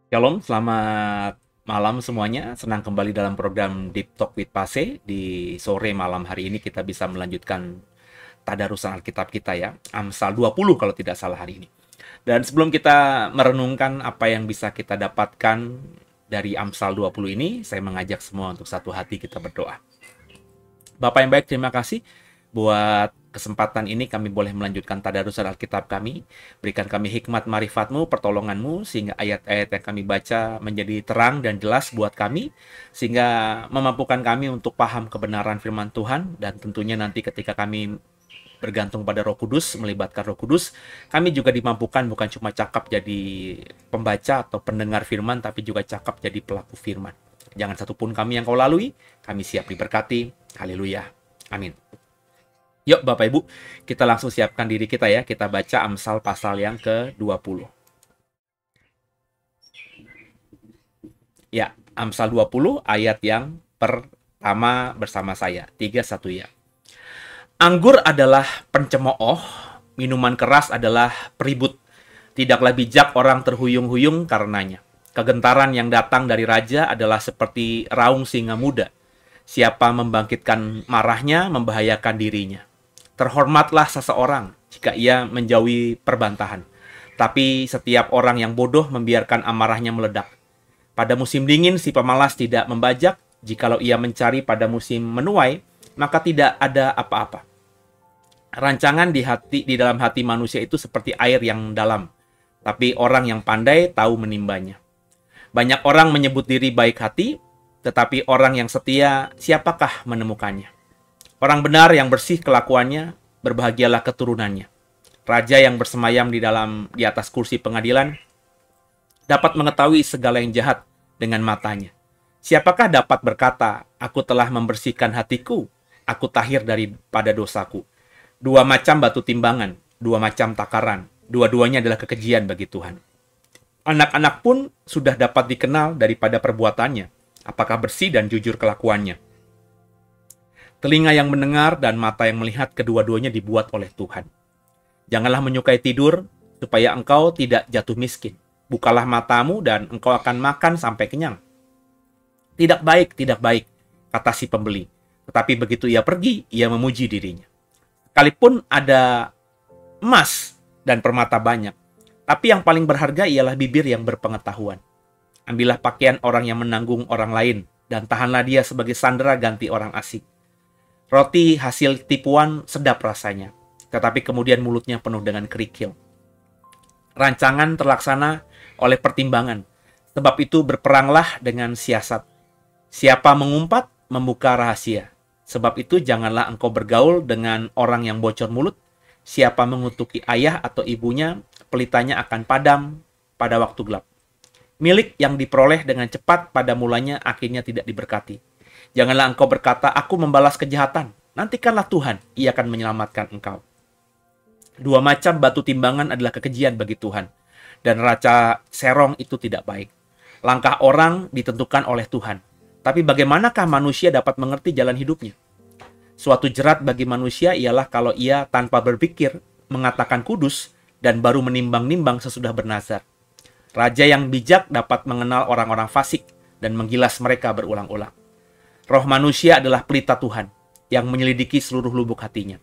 Shalom, selamat malam semuanya. Senang kembali dalam program Deep Talk with Pase. Di sore malam hari ini kita bisa melanjutkan tadarusan Alkitab kita ya. Amsal 20 kalau tidak salah hari ini. Dan sebelum kita merenungkan apa yang bisa kita dapatkan dari Amsal 20 ini, saya mengajak semua untuk satu hati kita berdoa. Bapak yang baik, terima kasih buat kesempatan ini kami boleh melanjutkan tadarusan Alkitab kami. Berikan kami hikmat marifat-Mu, pertolongan-Mu, sehingga ayat-ayat yang kami baca menjadi terang dan jelas buat kami, sehingga memampukan kami untuk paham kebenaran firman Tuhan, dan tentunya nanti ketika kami bergantung pada Roh Kudus, melibatkan Roh Kudus, kami juga dimampukan bukan cuma cakap jadi pembaca atau pendengar firman, tapi juga cakap jadi pelaku firman. Jangan satupun kami yang kau lalui, kami siap diberkati. Haleluya. Amin. Yuk Bapak Ibu, kita langsung siapkan diri kita ya. Kita baca Amsal pasal yang ke-20. Ya, Amsal 20 ayat yang pertama bersama saya. 3-1 ya. Anggur adalah pencemooh, minuman keras adalah peribut. Tidaklah bijak orang terhuyung-huyung karenanya. Kegentaran yang datang dari raja adalah seperti raung singa muda. Siapa membangkitkan marahnya membahayakan dirinya. Terhormatlah seseorang jika ia menjauhi perbantahan. Tapi setiap orang yang bodoh membiarkan amarahnya meledak. Pada musim dingin si pemalas tidak membajak. Jikalau ia mencari pada musim menuai, maka tidak ada apa-apa. Rancangan di dalam hati manusia itu seperti air yang dalam. Tapi orang yang pandai tahu menimbanya. Banyak orang menyebut diri baik hati, tetapi orang yang setia, siapakah menemukannya? Orang benar yang bersih kelakuannya, berbahagialah keturunannya. Raja yang bersemayam di atas kursi pengadilan dapat mengetahui segala yang jahat dengan matanya. Siapakah dapat berkata, aku telah membersihkan hatiku, aku tahir daripada dosaku. Dua macam batu timbangan, dua macam takaran, dua-duanya adalah kekejian bagi Tuhan. Anak-anak pun sudah dapat dikenal daripada perbuatannya, apakah bersih dan jujur kelakuannya. Telinga yang mendengar dan mata yang melihat kedua-duanya dibuat oleh Tuhan. Janganlah menyukai tidur, supaya engkau tidak jatuh miskin. Bukalah matamu dan engkau akan makan sampai kenyang. Tidak baik, kata si pembeli. Tetapi begitu ia pergi, ia memuji dirinya. Sekalipun ada emas dan permata banyak, tapi yang paling berharga ialah bibir yang berpengetahuan. Ambillah pakaian orang yang menanggung orang lain, dan tahanlah dia sebagai sandera ganti orang asing. Roti hasil tipuan sedap rasanya, tetapi kemudian mulutnya penuh dengan kerikil. Rancangan terlaksana oleh pertimbangan, sebab itu berperanglah dengan siasat. Siapa mengumpat, membuka rahasia. Sebab itu janganlah engkau bergaul dengan orang yang bocor mulut. Siapa mengutuki ayah atau ibunya, pelitanya akan padam pada waktu gelap. Milik yang diperoleh dengan cepat pada mulanya akhirnya tidak diberkati. Janganlah engkau berkata, aku membalas kejahatan. Nantikanlah Tuhan, ia akan menyelamatkan engkau. Dua macam batu timbangan adalah kekejian bagi Tuhan. Dan raca serong itu tidak baik. Langkah orang ditentukan oleh Tuhan. Tapi bagaimanakah manusia dapat mengerti jalan hidupnya? Suatu jerat bagi manusia ialah kalau ia tanpa berpikir mengatakan kudus dan baru menimbang-nimbang sesudah bernazar. Raja yang bijak dapat mengenal orang-orang fasik dan menggilas mereka berulang-ulang. Roh manusia adalah pelita Tuhan yang menyelidiki seluruh lubuk hatinya.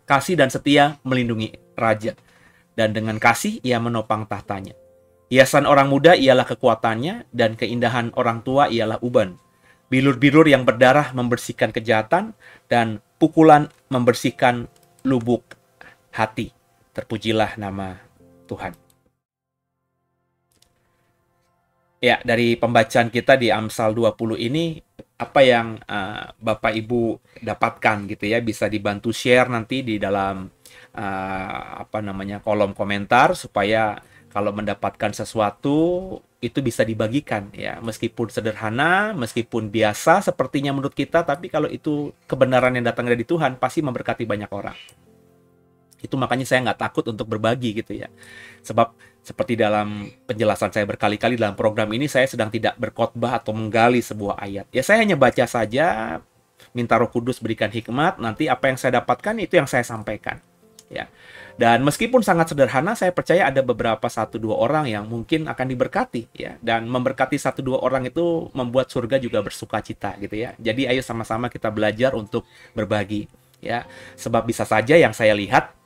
Kasih dan setia melindungi raja, dan dengan kasih ia menopang tahtanya. Hiasan orang muda ialah kekuatannya, dan keindahan orang tua ialah uban. Bilur-bilur yang berdarah membersihkan kejahatan, dan pukulan membersihkan lubuk hati. Terpujilah nama Tuhan. Ya, dari pembacaan kita di Amsal 20 ini, apa yang Bapak Ibu dapatkan gitu ya, bisa dibantu share nanti di dalam kolom komentar, supaya kalau mendapatkan sesuatu itu bisa dibagikan ya, meskipun sederhana, meskipun biasa sepertinya menurut kita, tapi kalau itu kebenaran yang datang dari Tuhan pasti memberkati banyak orang. Itu makanya saya nggak takut untuk berbagi gitu ya. Sebab seperti dalam penjelasan saya berkali-kali dalam program ini, saya sedang tidak berkhotbah atau menggali sebuah ayat. Ya saya hanya baca saja, minta Roh Kudus berikan hikmat, nanti apa yang saya dapatkan itu yang saya sampaikan. ya. Dan meskipun sangat sederhana, saya percaya ada beberapa satu dua orang yang mungkin akan diberkati, ya. Dan memberkati satu dua orang itu membuat surga juga bersukacita, gitu ya. Jadi ayo sama-sama kita belajar untuk berbagi, ya. Sebab bisa saja yang saya lihat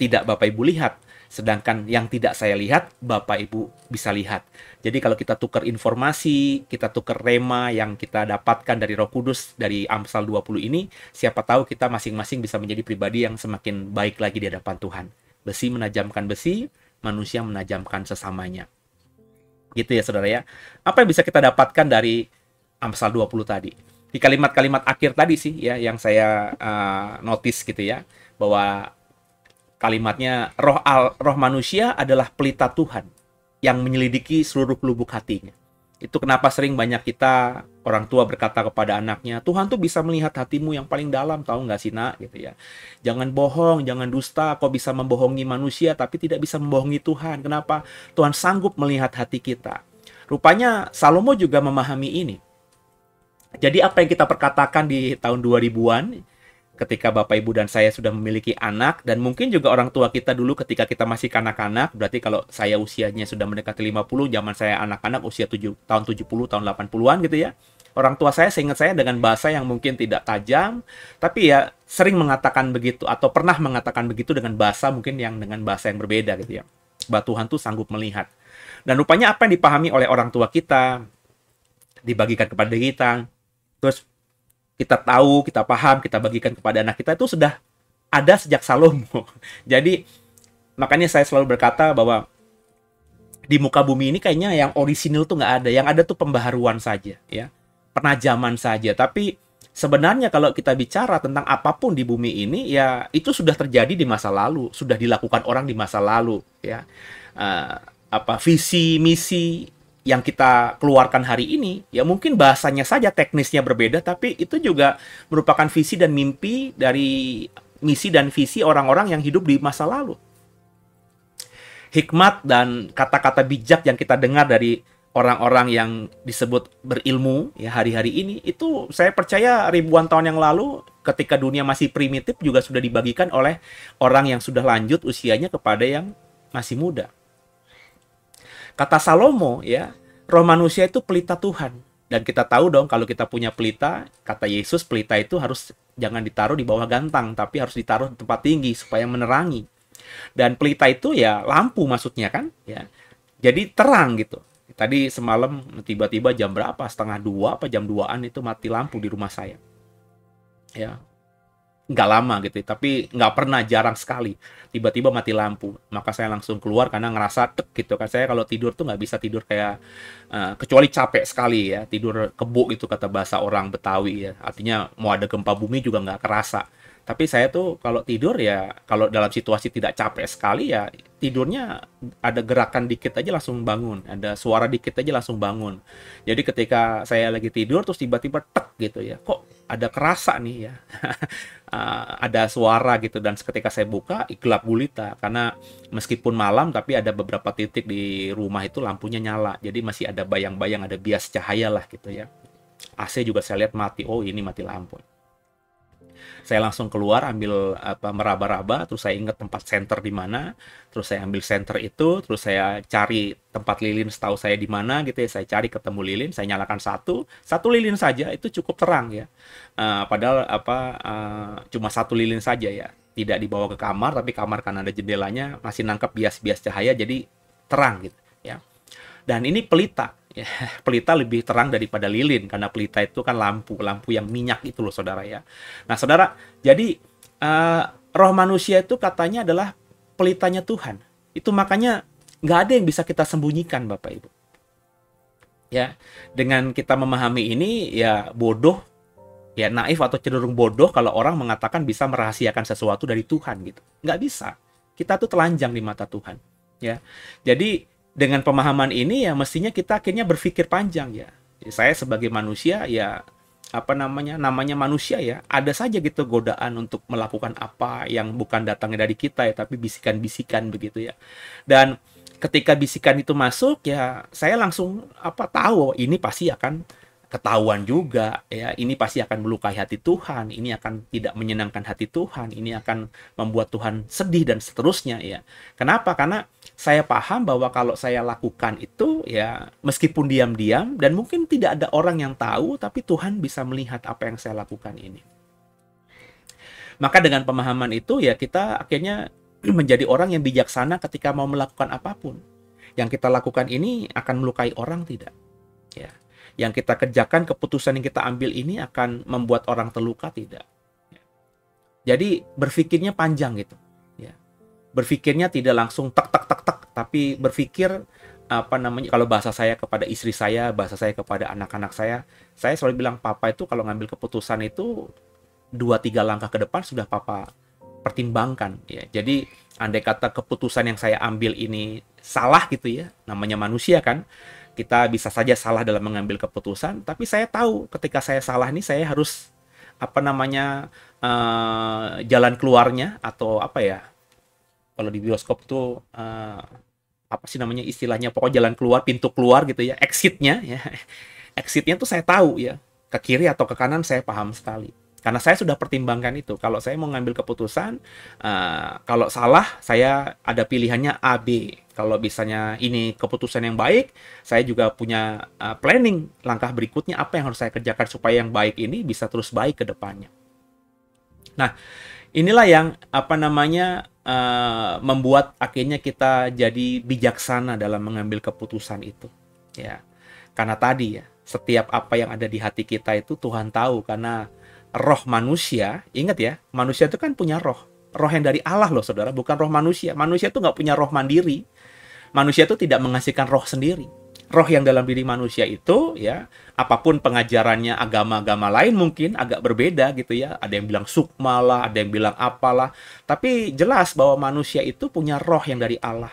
tidak Bapak Ibu lihat, sedangkan yang tidak saya lihat Bapak Ibu bisa lihat. Jadi kalau kita tukar informasi, kita tukar rema yang kita dapatkan dari Roh Kudus dari Amsal 20 ini, siapa tahu kita masing-masing bisa menjadi pribadi yang semakin baik lagi di hadapan Tuhan. Besi menajamkan besi, manusia menajamkan sesamanya. Gitu ya saudara ya. Apa yang bisa kita dapatkan dari Amsal 20 tadi? Di kalimat-kalimat akhir tadi sih ya yang saya notice gitu ya, bahwa kalimatnya roh manusia adalah pelita Tuhan yang menyelidiki seluruh lubuk hatinya. Itu kenapa sering banyak kita orang tua berkata kepada anaknya, Tuhan tuh bisa melihat hatimu yang paling dalam, tahu nggak sih nak, gitu ya. Jangan bohong, jangan dusta, kau bisa membohongi manusia tapi tidak bisa membohongi Tuhan. Kenapa? Tuhan sanggup melihat hati kita. Rupanya Salomo juga memahami ini. Jadi apa yang kita perkatakan di tahun 2000-an, ketika Bapak Ibu dan saya sudah memiliki anak, dan mungkin juga orang tua kita dulu ketika kita masih kanak-kanak, berarti kalau saya usianya sudah mendekati 50, zaman saya anak-anak usia tahun 70, tahun 80-an gitu ya. Orang tua saya seingat saya dengan bahasa yang mungkin tidak tajam, tapi ya sering mengatakan begitu, atau pernah mengatakan begitu dengan bahasa mungkin yang dengan bahasa yang berbeda gitu ya. Bahwa Tuhan tuh sanggup melihat. Dan rupanya apa yang dipahami oleh orang tua kita, dibagikan kepada kita, terus kita tahu, kita paham, kita bagikan kepada anak kita itu sudah ada sejak Salomo. Jadi makanya saya selalu berkata bahwa di muka bumi ini kayaknya yang orisinil tuh nggak ada. Yang ada tuh pembaharuan saja, ya, penajaman saja. Tapi sebenarnya kalau kita bicara tentang apapun di bumi ini, ya itu sudah terjadi di masa lalu, sudah dilakukan orang di masa lalu, ya. Visi misi yang kita keluarkan hari ini, ya mungkin bahasanya saja teknisnya berbeda, tapi itu juga merupakan visi dan mimpi dari misi dan visi orang-orang yang hidup di masa lalu. Hikmat dan kata-kata bijak yang kita dengar dari orang-orang yang disebut berilmu ya hari-hari ini, itu saya percaya ribuan tahun yang lalu ketika dunia masih primitif juga sudah dibagikan oleh orang yang sudah lanjut usianya kepada yang masih muda. Kata Salomo ya, roh manusia itu pelita Tuhan. Dan kita tahu dong kalau kita punya pelita, kata Yesus pelita itu harus jangan ditaruh di bawah gantang, tapi harus ditaruh di tempat tinggi supaya menerangi. Dan pelita itu ya lampu maksudnya kan, ya. Jadi terang gitu. Tadi semalam tiba-tiba jam berapa? Setengah 2 apa jam 2-an itu mati lampu di rumah saya. Ya, nggak lama gitu, tapi nggak pernah, jarang sekali tiba-tiba mati lampu. Maka saya langsung keluar karena ngerasa tek gitu kan. Saya kalau tidur tuh nggak bisa tidur kayak kecuali capek sekali ya, tidur kebo itu kata bahasa orang Betawi ya, artinya mau ada gempa bumi juga nggak kerasa. Tapi saya tuh kalau tidur ya, kalau dalam situasi tidak capek sekali ya, tidurnya ada gerakan dikit aja langsung bangun, ada suara dikit aja langsung bangun. Jadi ketika saya lagi tidur terus tiba-tiba tek gitu ya, kok ada kerasa nih ya, ada suara gitu. Dan ketika saya buka gelap gulita karena meskipun malam tapi ada beberapa titik di rumah itu lampunya nyala, jadi masih ada bayang-bayang, ada bias cahaya lah gitu ya. AC juga saya lihat mati, oh ini mati lampu. Saya langsung keluar ambil meraba-raba, terus saya ingat tempat senter di mana, terus saya ambil senter itu, terus saya cari tempat lilin setahu saya di mana gitu ya, saya cari ketemu lilin, saya nyalakan satu lilin saja itu cukup terang ya. Padahal cuma satu lilin saja ya, tidak dibawa ke kamar, tapi kamar kan ada jendelanya masih nangkep bias-bias cahaya jadi terang gitu ya. Dan ini pelita. Ya, pelita lebih terang daripada lilin karena pelita itu kan lampu yang minyak itu loh saudara ya. Nah saudara, jadi roh manusia itu katanya adalah pelitanya Tuhan. Itu makanya nggak ada yang bisa kita sembunyikan Bapak Ibu. Ya, dengan kita memahami ini ya bodoh, ya naif atau cenderung bodoh kalau orang mengatakan bisa merahasiakan sesuatu dari Tuhan gitu. Nggak bisa. Kita tuh telanjang di mata Tuhan. Ya, jadi dengan pemahaman ini ya mestinya kita akhirnya berpikir panjang ya. Saya sebagai manusia ya namanya manusia ya, ada saja gitu godaan untuk melakukan apa yang bukan datangnya dari kita ya, tapi bisikan-bisikan begitu ya. Dan ketika bisikan itu masuk ya saya langsung tahu ini pasti akan ketahuan juga ya, ini pasti akan melukai hati Tuhan, ini akan tidak menyenangkan hati Tuhan, ini akan membuat Tuhan sedih dan seterusnya ya. Kenapa? Karena saya paham bahwa kalau saya lakukan itu ya meskipun diam-diam dan mungkin tidak ada orang yang tahu, tapi Tuhan bisa melihat apa yang saya lakukan ini. Maka dengan pemahaman itu ya kita akhirnya menjadi orang yang bijaksana ketika mau melakukan apapun. Yang kita lakukan ini akan melukai orang tidak? Ya. Yang kita kerjakan, keputusan yang kita ambil ini akan membuat orang terluka tidak? Ya. Jadi berpikirnya panjang gitu. Ya. Berpikirnya tidak langsung tek tek tek tek, tapi berpikir apa namanya, kalau bahasa saya kepada istri saya, bahasa saya kepada anak-anak saya selalu bilang papa itu kalau ngambil keputusan itu 2-3 langkah ke depan sudah papa pertimbangkan ya. Jadi andai kata keputusan yang saya ambil ini salah gitu ya, namanya manusia kan, kita bisa saja salah dalam mengambil keputusan, tapi saya tahu ketika saya salah nih saya harus apa namanya jalan keluarnya atau apa ya, kalau di bioskop tuh apa sih namanya istilahnya, pokoknya jalan keluar, pintu keluar gitu ya, exitnya ya. Exitnya tuh saya tahu ya, ke kiri atau ke kanan saya paham sekali. Karena saya sudah pertimbangkan itu. Kalau saya mau ngambil keputusan, kalau salah, saya ada pilihannya A, B. Kalau misalnya ini keputusan yang baik, saya juga punya planning langkah berikutnya apa yang harus saya kerjakan supaya yang baik ini bisa terus baik ke depannya. Nah, inilah yang apa namanya membuat akhirnya kita jadi bijaksana dalam mengambil keputusan itu. Ya, karena tadi ya, setiap apa yang ada di hati kita itu Tuhan tahu, karena roh manusia, ingat ya, manusia itu kan punya roh. Roh yang dari Allah loh saudara, bukan roh manusia. Manusia itu nggak punya roh mandiri. Manusia itu tidak menghasilkan roh sendiri. Roh yang dalam diri manusia itu ya, apapun pengajarannya agama-agama lain mungkin agak berbeda gitu ya. Ada yang bilang sukma lah, ada yang bilang apalah. Tapi jelas bahwa manusia itu punya roh yang dari Allah.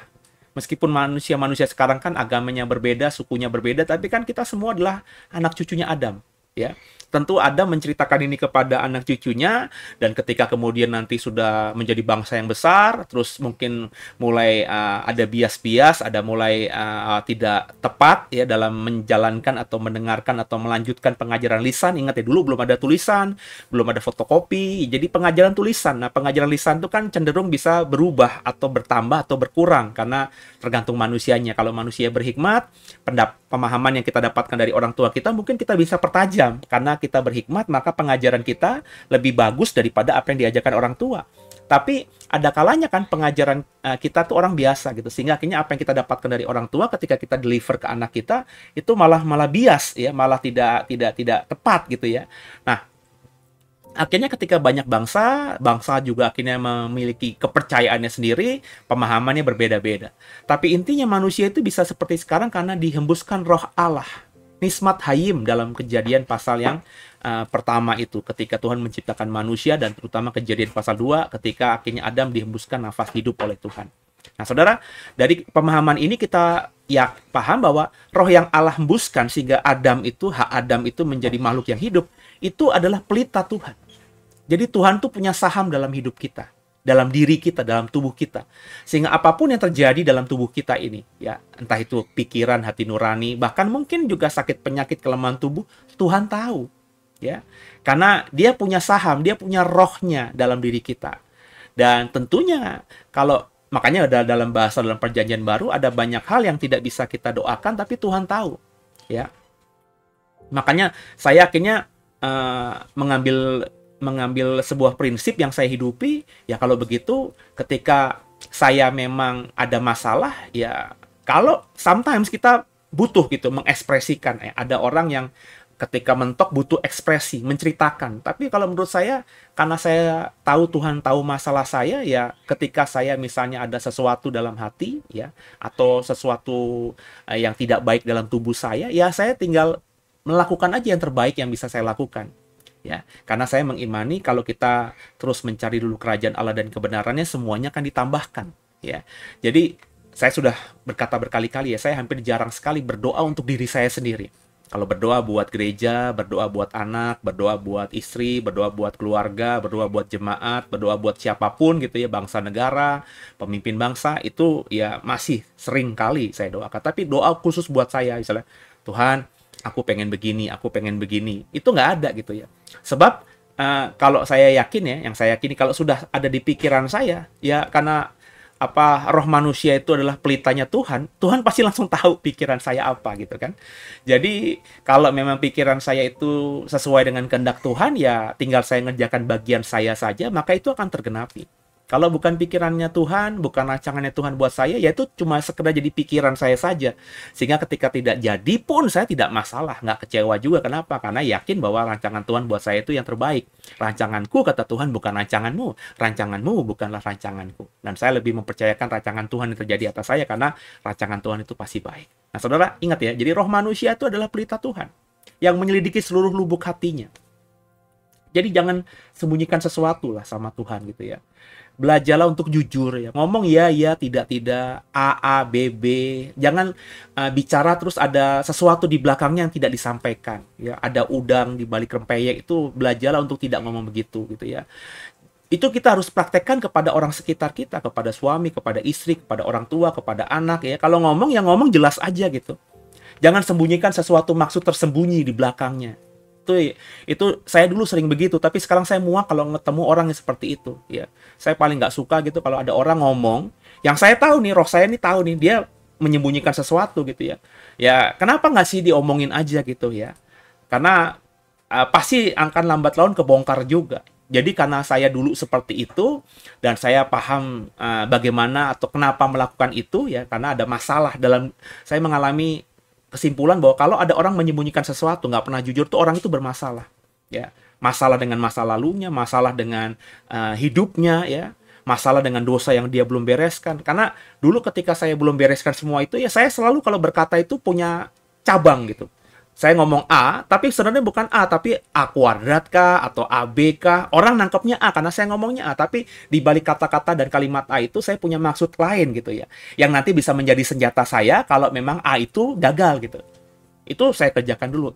Meskipun manusia sekarang kan agamanya berbeda, sukunya berbeda, tapi kan kita semua adalah anak cucunya Adam. Ya, tentu Adam menceritakan ini kepada anak cucunya, dan ketika kemudian nanti sudah menjadi bangsa yang besar, terus mungkin mulai ada bias-bias, ada mulai tidak tepat ya dalam menjalankan atau mendengarkan atau melanjutkan pengajaran lisan. Ingat ya, dulu belum ada tulisan, belum ada fotokopi, jadi pengajaran tulisan. Nah, pengajaran lisan itu kan cenderung bisa berubah atau bertambah atau berkurang karena tergantung manusianya. Kalau manusia berhikmat, pemahaman yang kita dapatkan dari orang tua kita mungkin kita bisa pertajam. Karena kita berhikmat, maka pengajaran kita lebih bagus daripada apa yang diajarkan orang tua. Tapi ada kalanya kan pengajaran kita tuh orang biasa gitu, sehingga akhirnya apa yang kita dapatkan dari orang tua ketika kita deliver ke anak kita itu malah bias ya, malah tidak tepat gitu ya. Nah, akhirnya ketika banyak bangsa juga akhirnya memiliki kepercayaannya sendiri, pemahamannya berbeda-beda. Tapi intinya manusia itu bisa seperti sekarang karena dihembuskan roh Allah. Nismat Hayim dalam Kejadian pasal yang pertama itu, ketika Tuhan menciptakan manusia, dan terutama Kejadian pasal 2 ketika akhirnya Adam dihembuskan nafas hidup oleh Tuhan. Nah, saudara, dari pemahaman ini kita ya paham bahwa roh yang Allah hembuskan sehingga hak Adam itu menjadi makhluk yang hidup, itu adalah pelita Tuhan. Jadi Tuhan tuh punya saham dalam hidup kita, dalam diri kita, dalam tubuh kita. Sehingga apapun yang terjadi dalam tubuh kita ini, ya, entah itu pikiran, hati nurani, bahkan mungkin juga sakit penyakit kelemahan tubuh, Tuhan tahu. Ya. Karena dia punya saham, dia punya rohnya dalam diri kita. Dan tentunya kalau makanya dalam perjanjian baru ada banyak hal yang tidak bisa kita doakan tapi Tuhan tahu. Ya. Makanya saya akhirnya mengambil sebuah prinsip yang saya hidupi, ya kalau begitu ketika saya memang ada masalah, ya kalau sometimes kita butuh gitu mengekspresikan, ya ada orang yang ketika mentok butuh ekspresi, menceritakan. Tapi kalau menurut saya, karena saya tahu Tuhan tahu masalah saya, ya ketika saya misalnya ada sesuatu dalam hati, ya, atau sesuatu yang tidak baik dalam tubuh saya, ya saya tinggal melakukan aja yang terbaik yang bisa saya lakukan. Ya, karena saya mengimani kalau kita terus mencari dulu kerajaan Allah dan kebenarannya, semuanya akan ditambahkan. Ya, jadi saya sudah berkata berkali-kali ya, saya hampir jarang sekali berdoa untuk diri saya sendiri. Kalau berdoa buat gereja, berdoa buat anak, berdoa buat istri, berdoa buat keluarga, berdoa buat jemaat, berdoa buat siapapun gitu ya, bangsa negara, pemimpin bangsa, itu ya masih sering kali saya doakan. Tapi doa khusus buat saya, misalnya, Tuhan, aku pengen begini, aku pengen begini. Itu nggak ada gitu ya. Sebab kalau saya yakin ya, yang saya yakini kalau sudah ada di pikiran saya, ya karena apa roh manusia itu adalah pelitanya Tuhan, Tuhan pasti langsung tahu pikiran saya apa gitu kan. Jadi kalau memang pikiran saya itu sesuai dengan kehendak Tuhan, ya tinggal saya ngerjakan bagian saya saja, maka itu akan tergenapi. Kalau bukan pikirannya Tuhan, bukan rancangannya Tuhan buat saya, ya itu cuma sekedar jadi pikiran saya saja. Sehingga ketika tidak jadi pun saya tidak masalah, nggak kecewa juga. Kenapa? Karena yakin bahwa rancangan Tuhan buat saya itu yang terbaik. Rancanganku, kata Tuhan, bukan rancanganmu. Rancanganmu bukanlah rancanganku. Dan saya lebih mempercayakan rancangan Tuhan yang terjadi atas saya, karena rancangan Tuhan itu pasti baik. Nah, saudara, ingat ya, jadi roh manusia itu adalah pelita Tuhan yang menyelidiki seluruh lubuk hatinya. Jadi jangan sembunyikan sesuatu lah sama Tuhan gitu ya. Belajarlah untuk jujur ya. Ngomong ya, tidak, A, B, B. Jangan bicara terus ada sesuatu di belakangnya yang tidak disampaikan. Ya, ada udang di balik rempeyek, itu belajarlah untuk tidak ngomong begitu gitu ya. Itu kita harus praktekkan kepada orang sekitar kita, kepada suami, kepada istri, kepada orang tua, kepada anak ya. Kalau ngomong ya ngomong jelas aja gitu. Jangan sembunyikan sesuatu maksud tersembunyi di belakangnya. Itu saya dulu sering begitu, tapi sekarang saya muak kalau ketemu orang yang seperti itu ya. Saya paling nggak suka gitu kalau ada orang ngomong yang saya tahu nih, roh saya nih tahu nih dia menyembunyikan sesuatu gitu ya. Ya kenapa nggak sih diomongin aja gitu ya, karena pasti akan lambat laun kebongkar juga. Jadi karena saya dulu seperti itu dan saya paham bagaimana atau kenapa melakukan itu ya, karena ada masalah dalam saya mengalami kesimpulan bahwa kalau ada orang menyembunyikan sesuatu, nggak pernah jujur, tuh orang itu bermasalah. Ya, masalah dengan masa lalunya, masalah dengan hidupnya, ya, masalah dengan dosa yang dia belum bereskan. Karena dulu ketika saya belum bereskan semua itu, ya saya selalu kalau berkata itu punya cabang gitu. Saya ngomong A, tapi sebenarnya bukan A, tapi A kuadrat kah, atau AB kah. Orang nangkepnya A, karena saya ngomongnya A. Tapi di balik kata-kata dan kalimat A itu, saya punya maksud lain gitu ya. Yang nanti bisa menjadi senjata saya kalau memang A itu gagal gitu. Itu saya kerjakan dulu.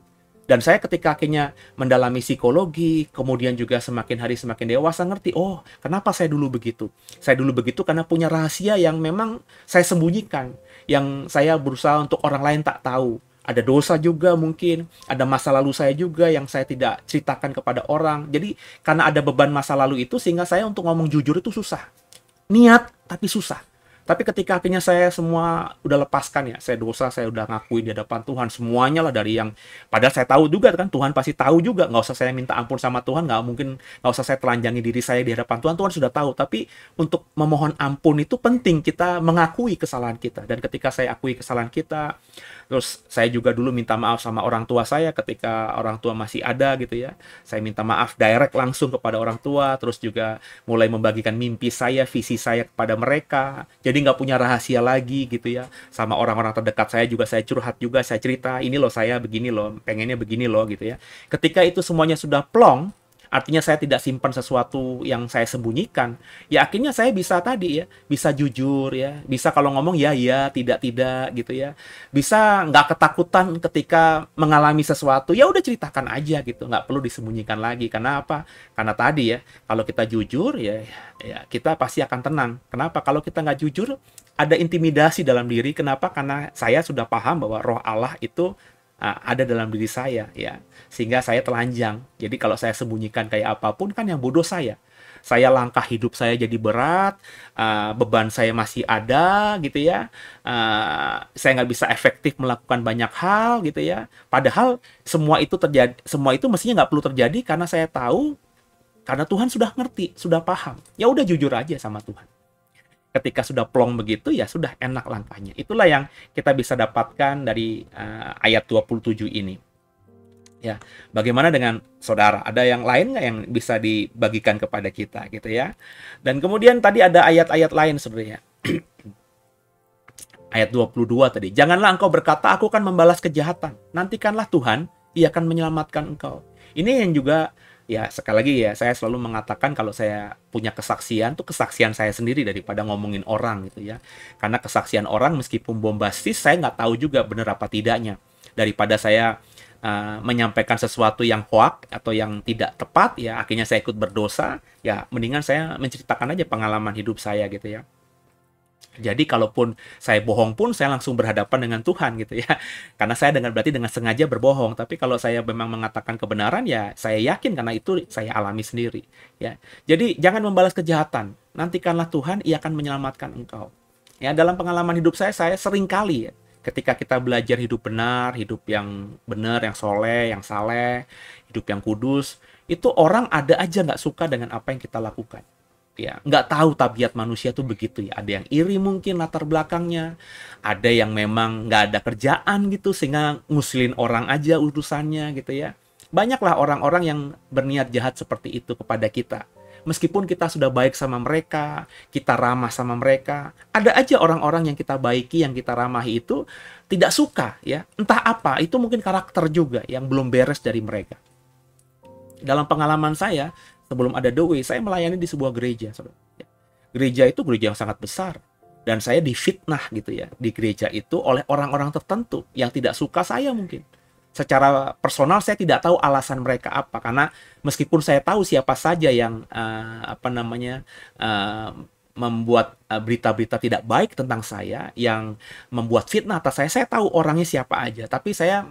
Dan saya ketika akhirnya mendalami psikologi, kemudian juga semakin hari semakin dewasa, ngerti, oh kenapa saya dulu begitu. Saya dulu begitu karena punya rahasia yang memang saya sembunyikan. Yang saya berusaha untuk orang lain tak tahu. Ada dosa juga mungkin, ada masa lalu saya juga yang saya tidak ceritakan kepada orang. Jadi karena ada beban masa lalu itu, sehingga saya untuk ngomong jujur itu susah. Niat, tapi susah. Tapi ketika akhirnya saya semua udah lepaskan ya, saya dosa, saya udah ngakuin di hadapan Tuhan, semuanya lah dari yang, padahal saya tahu juga kan, Tuhan pasti tahu juga, nggak usah saya minta ampun sama Tuhan, nggak mungkin, nggak usah saya telanjangi diri saya di hadapan Tuhan, Tuhan sudah tahu. Tapi untuk memohon ampun itu penting, kita mengakui kesalahan kita. Dan ketika saya akui kesalahan kita, terus saya juga dulu minta maaf sama orang tua saya ketika orang tua masih ada gitu ya. Saya minta maaf direct langsung kepada orang tua, terus juga mulai membagikan mimpi saya, visi saya kepada mereka. Jadi nggak punya rahasia lagi gitu ya. Sama orang-orang terdekat saya juga saya curhat juga, saya cerita, ini loh saya begini loh, pengennya begini loh gitu ya. Ketika itu semuanya sudah plong, artinya saya tidak simpan sesuatu yang saya sembunyikan, ya akhirnya saya bisa tadi ya, bisa jujur ya, bisa kalau ngomong ya, tidak gitu ya, bisa nggak ketakutan ketika mengalami sesuatu, ya udah ceritakan aja gitu, nggak perlu disembunyikan lagi. Karena apa? Karena tadi ya, kalau kita jujur ya kita pasti akan tenang. Kenapa? Kalau kita nggak jujur, ada intimidasi dalam diri. Kenapa? Karena saya sudah paham bahwa roh Allah itu ada dalam diri saya ya, sehingga saya telanjang. Jadi kalau saya sembunyikan kayak apapun kan yang bodoh saya langkah hidup saya jadi berat, beban saya masih ada gitu ya, saya nggak bisa efektif melakukan banyak hal gitu ya. Padahal semua itu terjadi, semua itu mestinya nggak perlu terjadi, karena saya tahu, karena Tuhan sudah ngerti, sudah paham. Ya udah jujur aja sama Tuhan. Ketika sudah plong begitu, ya sudah enak langkahnya. Itulah yang kita bisa dapatkan dari ayat 27 ini. Ya, bagaimana dengan saudara? Ada yang lain nggak yang bisa dibagikan kepada kita gitu ya? Dan kemudian tadi ada ayat-ayat lain sebenarnya. Ayat 22 tadi. Janganlah engkau berkata, aku akan membalas kejahatan. Nantikanlah Tuhan, ia akan menyelamatkan engkau. Ini yang juga, ya sekali lagi ya, saya selalu mengatakan kalau saya punya kesaksian, tuh kesaksian saya sendiri daripada ngomongin orang gitu ya. Karena kesaksian orang meskipun bombastis, saya nggak tahu juga benar apa tidaknya. Daripada saya menyampaikan sesuatu yang hoak atau yang tidak tepat, ya akhirnya saya ikut berdosa, ya mendingan saya menceritakan aja pengalaman hidup saya gitu ya. Jadi kalaupun saya bohong pun saya langsung berhadapan dengan Tuhan gitu ya. Karena saya berarti dengan sengaja berbohong. Tapi kalau saya memang mengatakan kebenaran ya saya yakin karena itu saya alami sendiri ya. Jadi jangan membalas kejahatan. Nantikanlah Tuhan, Ia akan menyelamatkan engkau. Ya, dalam pengalaman hidup saya sering kali ya, ketika kita belajar hidup benar, yang soleh, yang saleh, hidup yang kudus, itu orang ada aja nggak suka dengan apa yang kita lakukan. Ya, nggak tahu tabiat manusia tuh begitu ya. Ada yang iri mungkin latar belakangnya, ada yang memang nggak ada kerjaan gitu sehingga ngusilin orang aja urusannya gitu ya. Banyaklah orang-orang yang berniat jahat seperti itu kepada kita. Meskipun kita sudah baik sama mereka, kita ramah sama mereka, ada aja orang-orang yang kita baiki, yang kita ramahi itu tidak suka ya. Entah apa, itu mungkin karakter juga yang belum beres dari mereka. Dalam pengalaman saya, sebelum ada The Way, saya melayani di sebuah gereja. Gereja itu gereja yang sangat besar. Dan saya difitnah gitu ya, di gereja itu oleh orang-orang tertentu yang tidak suka saya mungkin. Secara personal saya tidak tahu alasan mereka apa, karena meskipun saya tahu siapa saja yang membuat berita-berita tidak baik tentang saya, yang membuat fitnah atas saya tahu orangnya siapa aja. Tapi saya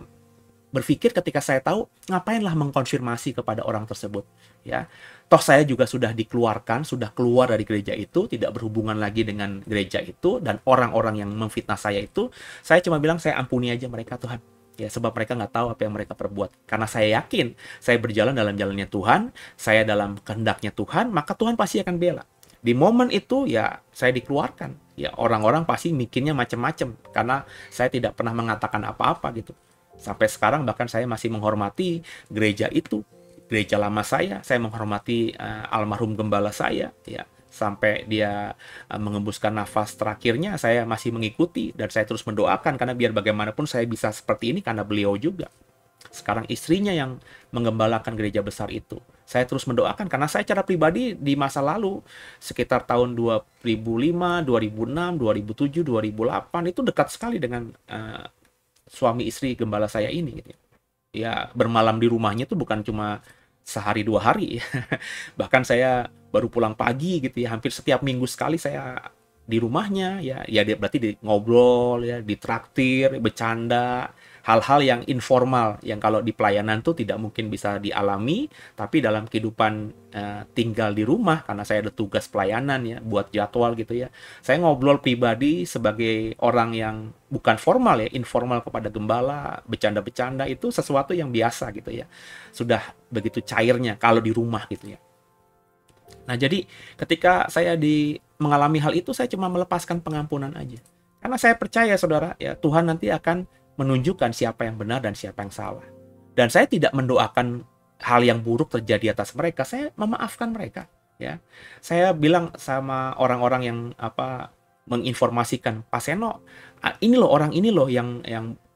berpikir ketika saya tahu, ngapainlah mengkonfirmasi kepada orang tersebut ya. Toh saya juga sudah dikeluarkan, sudah keluar dari gereja itu, tidak berhubungan lagi dengan gereja itu, dan orang-orang yang memfitnah saya itu, saya cuma bilang saya ampuni aja mereka Tuhan ya, sebab mereka nggak tahu apa yang mereka perbuat. Karena saya yakin saya berjalan dalam jalannya Tuhan, saya dalam kehendaknya Tuhan, maka Tuhan pasti akan bela. Di momen itu ya saya dikeluarkan ya, orang-orang pasti mikirnya macam-macam karena saya tidak pernah mengatakan apa-apa gitu. Sampai sekarang bahkan saya masih menghormati gereja itu, gereja lama saya menghormati almarhum gembala saya ya, sampai dia mengembuskan nafas terakhirnya saya masih mengikuti, dan saya terus mendoakan karena biar bagaimanapun saya bisa seperti ini karena beliau juga. Sekarang istrinya yang menggembalakan gereja besar itu. Saya terus mendoakan karena saya secara pribadi di masa lalu sekitar tahun 2005, 2006, 2007, 2008 itu dekat sekali dengan suami istri gembala saya ini gitu. Ya, bermalam di rumahnya tuh bukan cuma sehari dua hari ya. Bahkan saya baru pulang pagi gitu ya, hampir setiap minggu sekali saya di rumahnya ya. Ya dia berarti ngobrol ya, ditraktir, bercanda, hal-hal yang informal yang kalau di pelayanan tuh tidak mungkin bisa dialami, tapi dalam kehidupan tinggal di rumah karena saya ada tugas pelayanan ya, buat jadwal gitu ya. Saya ngobrol pribadi sebagai orang yang bukan formal ya, informal kepada gembala, bercanda-bercanda itu sesuatu yang biasa gitu ya. Sudah begitu cairnya kalau di rumah gitu ya. Nah, jadi ketika saya mengalami hal itu, saya cuma melepaskan pengampunan aja. Karena saya percaya, saudara, ya Tuhan nanti akan menunjukkan siapa yang benar dan siapa yang salah. Dan saya tidak mendoakan hal yang buruk terjadi atas mereka, saya memaafkan mereka. Ya, saya bilang sama orang-orang yang menginformasikan, Pak Seno, ini loh orang ini loh yang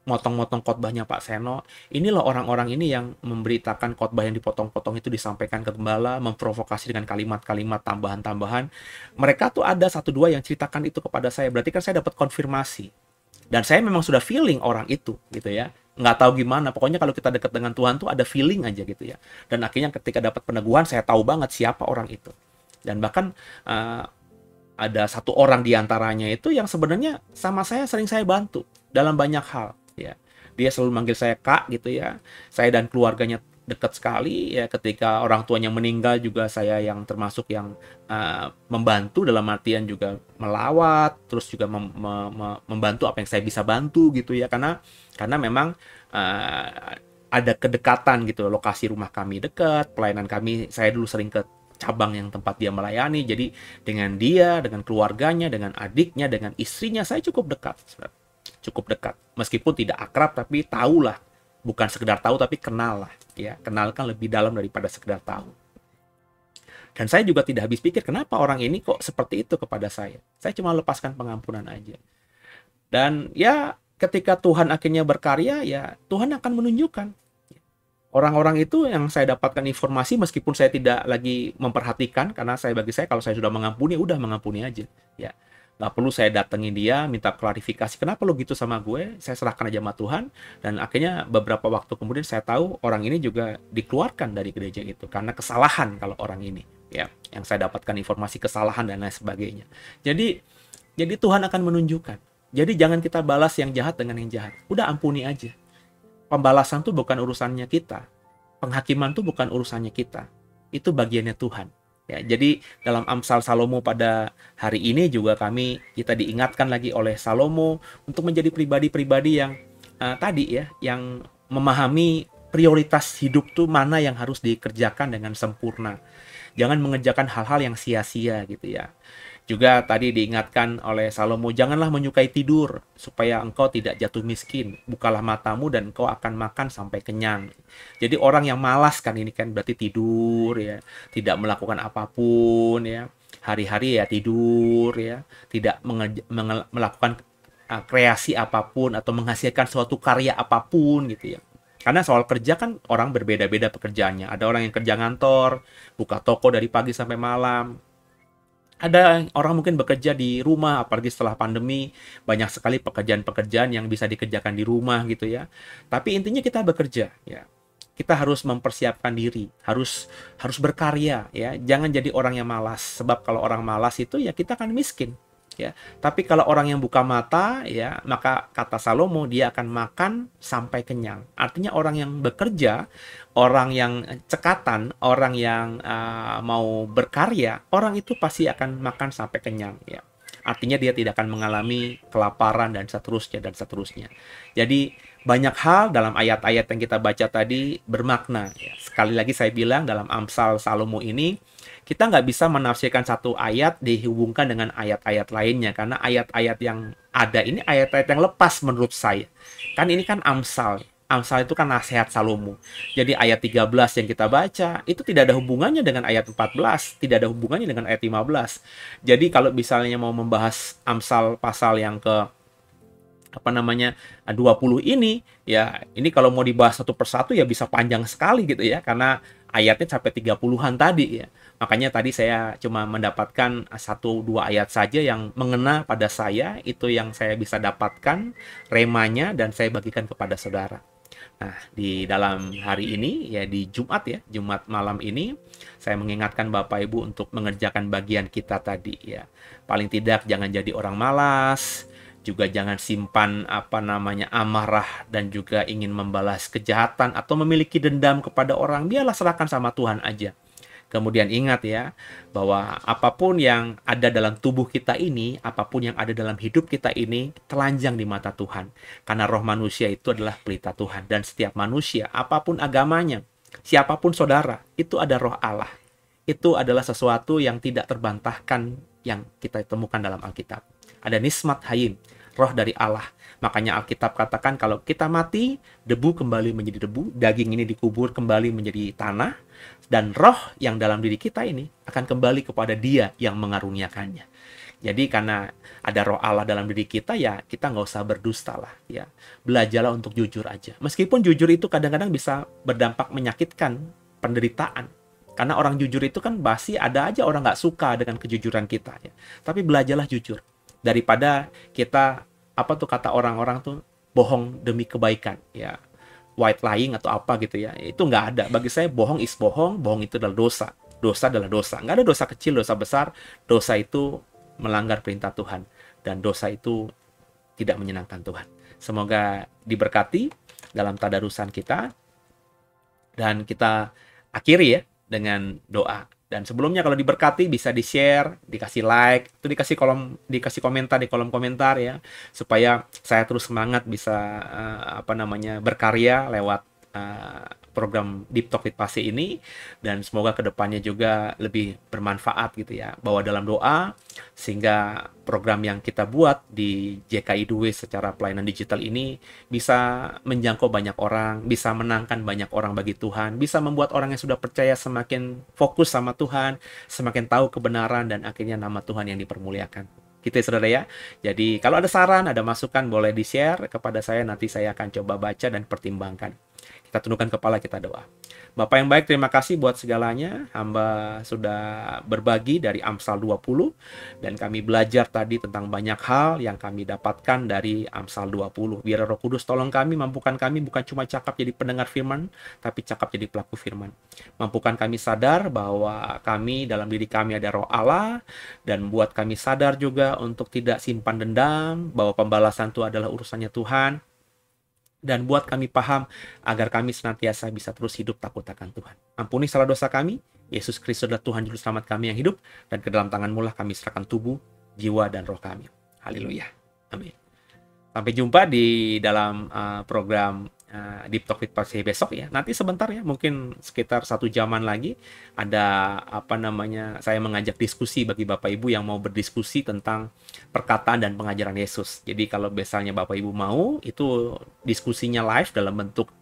motong-motong khotbahnya Pak Seno. Ini loh orang-orang ini yang memberitakan khotbah yang dipotong-potong itu disampaikan ke gembala, memprovokasi dengan kalimat-kalimat tambahan-tambahan. Mereka tuh ada satu dua yang ceritakan itu kepada saya. Berarti kan saya dapat konfirmasi. Dan saya memang sudah feeling orang itu gitu ya. Nggak tahu gimana, pokoknya kalau kita dekat dengan Tuhan tuh ada feeling aja gitu ya. Dan akhirnya ketika dapat peneguhan, saya tahu banget siapa orang itu. Dan bahkan ada satu orang di antaranya itu yang sebenarnya sama saya sering saya bantu dalam banyak hal ya. Dia selalu manggil saya Kak gitu ya. Saya dan keluarganya dekat sekali ya, ketika orang tuanya meninggal juga saya yang termasuk yang membantu, dalam artian juga melawat, terus juga membantu apa yang saya bisa bantu gitu ya, karena memang ada kedekatan gitu, lokasi rumah kami dekat, pelayanan kami, saya dulu sering ke cabang yang tempat dia melayani, jadi dengan dia, dengan keluarganya, dengan adiknya, dengan istrinya saya cukup dekat, meskipun tidak akrab tapi tahulah, bukan sekedar tahu tapi kenal lah ya, kenalkan lebih dalam daripada sekedar tahu. Dan saya juga tidak habis pikir kenapa orang ini kok seperti itu kepada saya cuma lepaskan pengampunan aja. Dan ya ketika Tuhan akhirnya berkarya, ya Tuhan akan menunjukkan orang-orang itu yang saya dapatkan informasi, meskipun saya tidak lagi memperhatikan, karena bagi saya kalau saya sudah mengampuni, udah mengampuni aja ya. Nggak perlu saya datengin dia, minta klarifikasi, kenapa lo gitu sama gue, saya serahkan aja sama Tuhan. Dan akhirnya beberapa waktu kemudian saya tahu orang ini juga dikeluarkan dari gereja itu, karena kesalahan kalau orang ini, ya, yang saya dapatkan informasi kesalahan dan lain sebagainya. Jadi, Jadi Tuhan akan menunjukkan. Jadi jangan kita balas yang jahat dengan yang jahat. Udah ampuni aja. Pembalasan tuh bukan urusannya kita. Penghakiman tuh bukan urusannya kita. Itu bagiannya Tuhan. Ya, jadi dalam Amsal Salomo pada hari ini juga kita diingatkan lagi oleh Salomo untuk menjadi pribadi-pribadi yang tadi ya, yang memahami prioritas hidup tuh mana yang harus dikerjakan dengan sempurna. Jangan mengerjakan hal-hal yang sia-sia gitu ya. Juga tadi diingatkan oleh Salomo, janganlah menyukai tidur, supaya engkau tidak jatuh miskin. Bukalah matamu dan engkau akan makan sampai kenyang. Jadi orang yang malas kan ini kan berarti tidur ya, tidak melakukan apapun ya. Hari-hari ya tidur ya, tidak melakukan kreasi apapun atau menghasilkan suatu karya apapun gitu ya. Karena soal kerja kan orang berbeda-beda pekerjaannya. Ada orang yang kerja ngantor, buka toko dari pagi sampai malam. Ada orang mungkin bekerja di rumah, apalagi setelah pandemi, banyak sekali pekerjaan-pekerjaan yang bisa dikerjakan di rumah gitu ya. Tapi intinya kita bekerja ya. Kita harus mempersiapkan diri, harus berkarya ya. Jangan jadi orang yang malas, sebab kalau orang malas itu ya kita akan miskin. Ya. Tapi kalau orang yang buka mata ya, maka kata Salomo dia akan makan sampai kenyang. Artinya orang yang bekerja, orang yang cekatan, orang yang mau berkarya, orang itu pasti akan makan sampai kenyang ya. Artinya dia tidak akan mengalami kelaparan dan seterusnya dan seterusnya. Jadi banyak hal dalam ayat-ayat yang kita baca tadi bermakna ya. Sekali lagi saya bilang dalam Amsal Salomo ini kita nggak bisa menafsirkan satu ayat dihubungkan dengan ayat-ayat lainnya, karena ayat-ayat yang ada ini ayat-ayat yang lepas menurut saya. Kan ini kan Amsal. Amsal itu kan nasihat Salomo. Jadi ayat 13 yang kita baca itu tidak ada hubungannya dengan ayat 14, tidak ada hubungannya dengan ayat 15. Jadi kalau misalnya mau membahas Amsal pasal yang ke 20 ini ya, ini kalau mau dibahas satu persatu ya bisa panjang sekali gitu ya, karena ayatnya sampai 30-an tadi ya. Makanya tadi saya cuma mendapatkan 1-2 ayat saja yang mengena pada saya, itu yang saya bisa dapatkan remanya dan saya bagikan kepada saudara. Nah, di dalam hari ini ya, di Jumat ya, Jumat malam ini saya mengingatkan Bapak Ibu untuk mengerjakan bagian kita tadi ya. Paling tidak jangan jadi orang malas, juga jangan simpan amarah dan juga ingin membalas kejahatan atau memiliki dendam kepada orang. Biarlah serahkan sama Tuhan aja. Kemudian ingat ya, bahwa apapun yang ada dalam tubuh kita ini, apapun yang ada dalam hidup kita ini, telanjang di mata Tuhan. Karena roh manusia itu adalah pelita Tuhan. Dan setiap manusia, apapun agamanya, siapapun saudara, itu ada roh Allah. Itu adalah sesuatu yang tidak terbantahkan yang kita temukan dalam Alkitab. Ada nismat hayim, roh dari Allah. Makanya Alkitab katakan kalau kita mati, debu kembali menjadi debu, daging ini dikubur kembali menjadi tanah, dan roh yang dalam diri kita ini akan kembali kepada Dia yang mengaruniakannya. Jadi karena ada roh Allah dalam diri kita ya, kita nggak usah berdusta lah ya. Belajarlah untuk jujur aja. Meskipun jujur itu kadang-kadang bisa berdampak menyakitkan, penderitaan. Karena orang jujur itu kan pasti ada aja orang nggak suka dengan kejujuran kita ya. Tapi belajarlah jujur. Daripada kita kata orang-orang tuh bohong demi kebaikan ya, white lying atau apa gitu ya, itu nggak ada. Bagi saya bohong is bohong, bohong itu adalah dosa, dosa adalah dosa, nggak ada dosa kecil, dosa besar. Dosa itu melanggar perintah Tuhan dan dosa itu tidak menyenangkan Tuhan. Semoga diberkati dalam tadarusan kita, dan kita akhiri ya dengan doa. Dan sebelumnya kalau diberkati bisa di-share, dikasih like, itu dikasih komentar di kolom komentar ya, supaya saya terus semangat bisa berkarya lewat program Deep Talk with Pasi ini, dan semoga kedepannya juga lebih bermanfaat gitu ya. Bawa dalam doa sehingga program yang kita buat di JKI Duwe secara pelayanan digital ini bisa menjangkau banyak orang, bisa menangkan banyak orang bagi Tuhan, bisa membuat orang yang sudah percaya semakin fokus sama Tuhan, semakin tahu kebenaran, dan akhirnya nama Tuhan yang dipermuliakan. Gitu ya saudara ya. Jadi kalau ada saran, ada masukan boleh di-share kepada saya, nanti saya akan coba baca dan pertimbangkan. Kita tundukkan kepala, kita doa. Bapak yang baik, terima kasih buat segalanya. Hamba sudah berbagi dari Amsal 20, dan kami belajar tadi tentang banyak hal yang kami dapatkan dari Amsal 20. Biar Roh Kudus tolong kami, mampukan kami bukan cuma cakap jadi pendengar firman, tapi cakap jadi pelaku firman. Mampukan kami sadar bahwa kami, dalam diri kami ada Roh Allah, dan buat kami sadar juga untuk tidak simpan dendam, bahwa pembalasan itu adalah urusannya Tuhan. Dan buat kami paham agar kami senantiasa bisa terus hidup takut akan Tuhan. Ampuni salah dosa kami. Yesus Kristus adalah Tuhan Juru Selamat kami yang hidup, dan ke dalam tangan-Mu lah kami serahkan tubuh, jiwa, dan roh kami. Haleluya. Amin. Sampai jumpa di dalam program Deep Talk with Pastor besok ya. Nanti sebentar ya, mungkin sekitar 1 jaman lagi ada saya mengajak diskusi bagi Bapak Ibu yang mau berdiskusi tentang perkataan dan pengajaran Yesus. Jadi kalau misalnya Bapak Ibu mau, itu diskusinya live dalam bentuk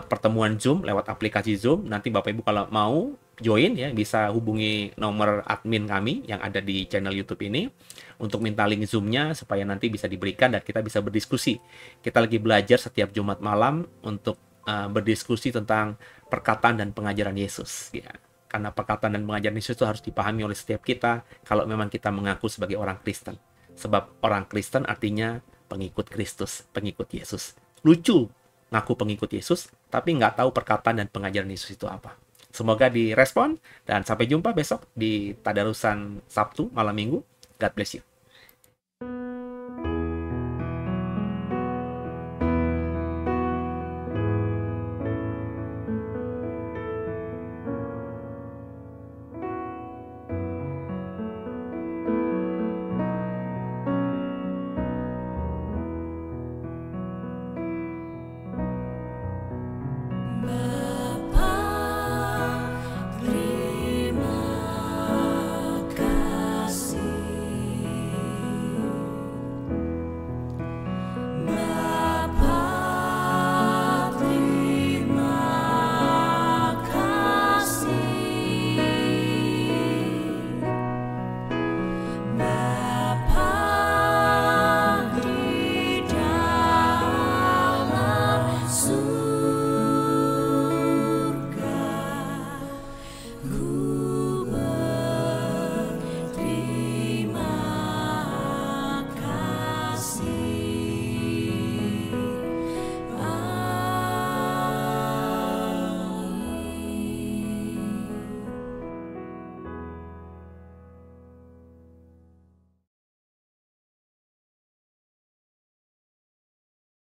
pertemuan Zoom lewat aplikasi Zoom. Nanti Bapak Ibu kalau mau join ya, bisa hubungi nomor admin kami yang ada di channel YouTube ini untuk minta link Zoom-nya supaya nanti bisa diberikan dan kita bisa berdiskusi. Kita lagi belajar setiap Jumat malam untuk berdiskusi tentang perkataan dan pengajaran Yesus ya. Karena perkataan dan pengajaran Yesus itu harus dipahami oleh setiap kita kalau memang kita mengaku sebagai orang Kristen. Sebab orang Kristen artinya pengikut Kristus, pengikut Yesus. Lucu ngaku pengikut Yesus, tapi nggak tahu perkataan dan pengajaran Yesus itu apa. Semoga direspon, dan sampai jumpa besok di Tadarusan Sabtu malam Minggu. God bless you.